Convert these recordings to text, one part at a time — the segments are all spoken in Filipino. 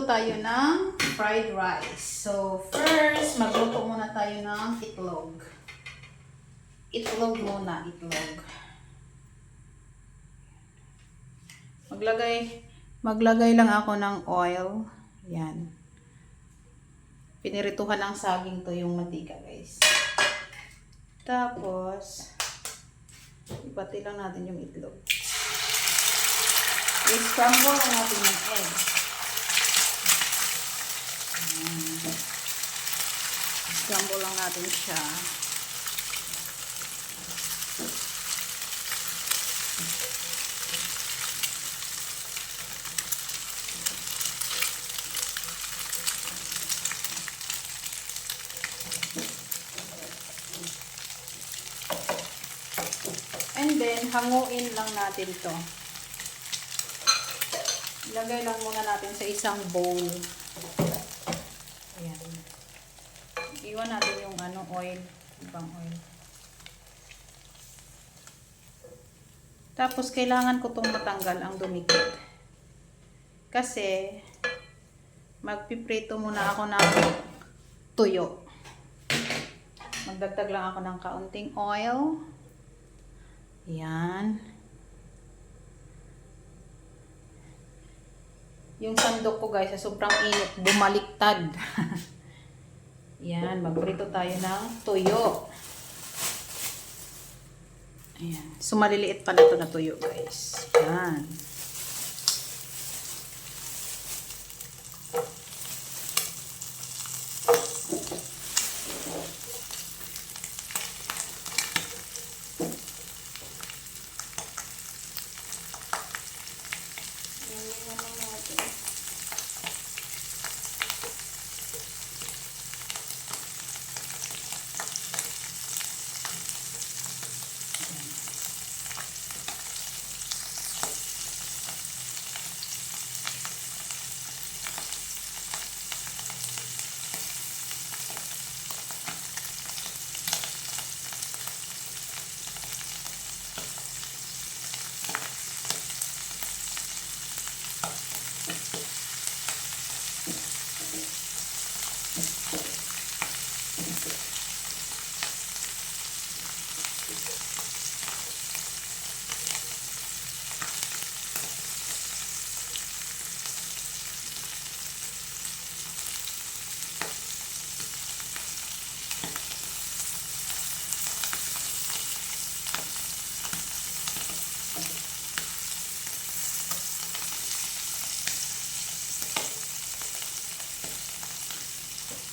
magluto tayo ng fried rice. So, first, magluto muna tayo ng itlog. Itlog muna, itlog. Maglagay lang ako ng oil. Yan. Pinirituhan ng saging to yung mantika, guys. Tapos, ipati lang natin yung itlog. I-scramble lang natin yung egg. I-scramble lang natin siya. And then, hanguin lang natin to. Ilagay lang muna natin sa isang bowl. Ayan. Iwan natin yung oil. Ibang oil. Tapos, kailangan ko itong matanggal ang dumikit. Kasi, magpiprito muna ako ng tuyo. Magdagdag lang ako ng kaunting oil. Ayan. Yung sandok ko guys, sa sobrang init, bumaliktad. Ayan, magprito tayo ng tuyo. Ayan. So, maliliit pala ito na tuyo guys. Ayan.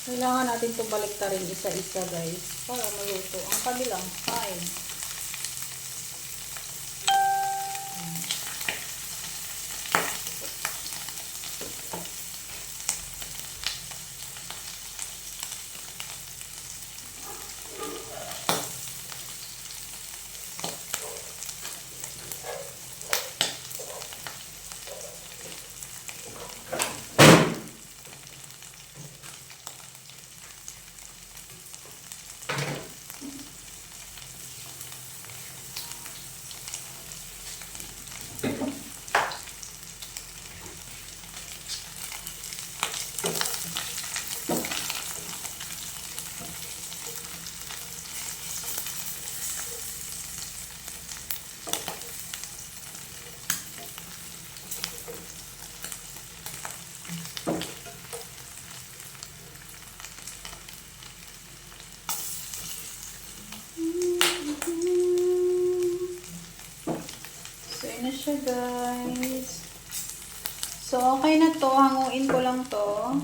Kailangan natin ito baliktarin isa-isa guys para maluto ang kabilang side. Na siya guys. So okay na to, hanguin ko lang to.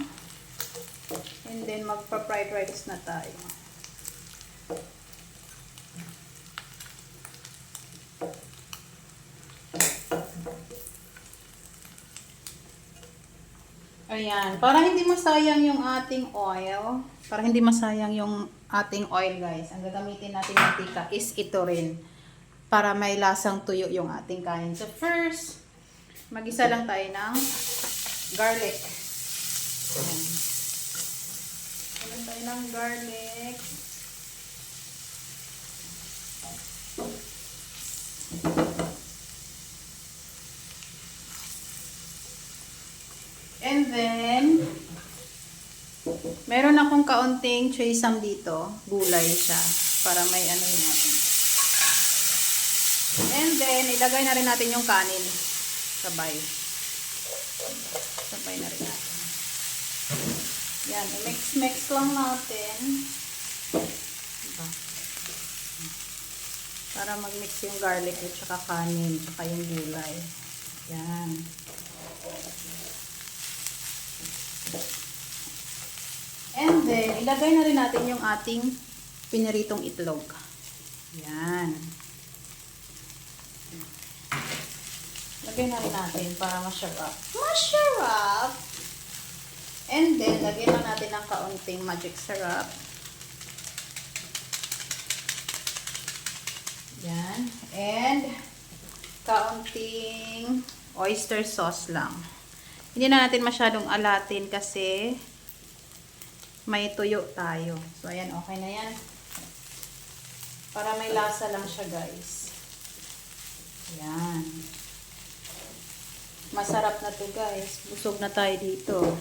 And then magpa-fried rice na tayo. Ayan, para hindi masayang yung ating oil, guys, ang gagamitin natin mantika is ito rin. Para may lasang tuyo yung ating kain. So first, mag-isa lang tayo ng garlic. Ayan tayo ng garlic. And then, meron akong kaunting sesame dito. Gulay siya. Para may ano yung natin. And then, ilagay na rin natin yung kanin. Sabay. Sabay na rin natin. Yan, i-mix-mix lang natin. Diba? Para mag-mix yung garlic at saka kanin, saka yung gulay. Yan. And then, ilagay na rin natin yung ating piniritong itlog. Yan. Lagay na rin natin para masarap. Masarap! And then, lagyan na natin ng kaunting magic syrup. Yan. And, kaunting oyster sauce lang. Hindi na natin masyadong alatin kasi may tuyo tayo. So, ayan. Okay na yan. Para may lasa lang siya, guys. Yan. Masarap na to, guys. Busog na tayo dito.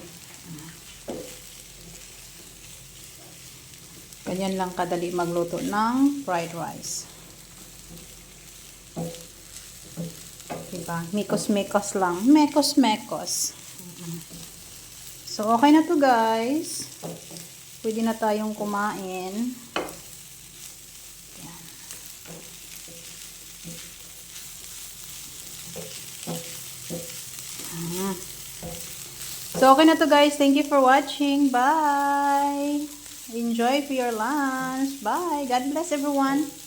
Ganyan lang kadali magluto ng fried rice. Diba? Mikos-mikos lang. Mekos-mekos. So, okay na to, guys. Pwede na tayong kumain. Yan. So, okay na to, guys. Thank you for watching. Bye! Enjoy for your lunch. Bye! God bless everyone!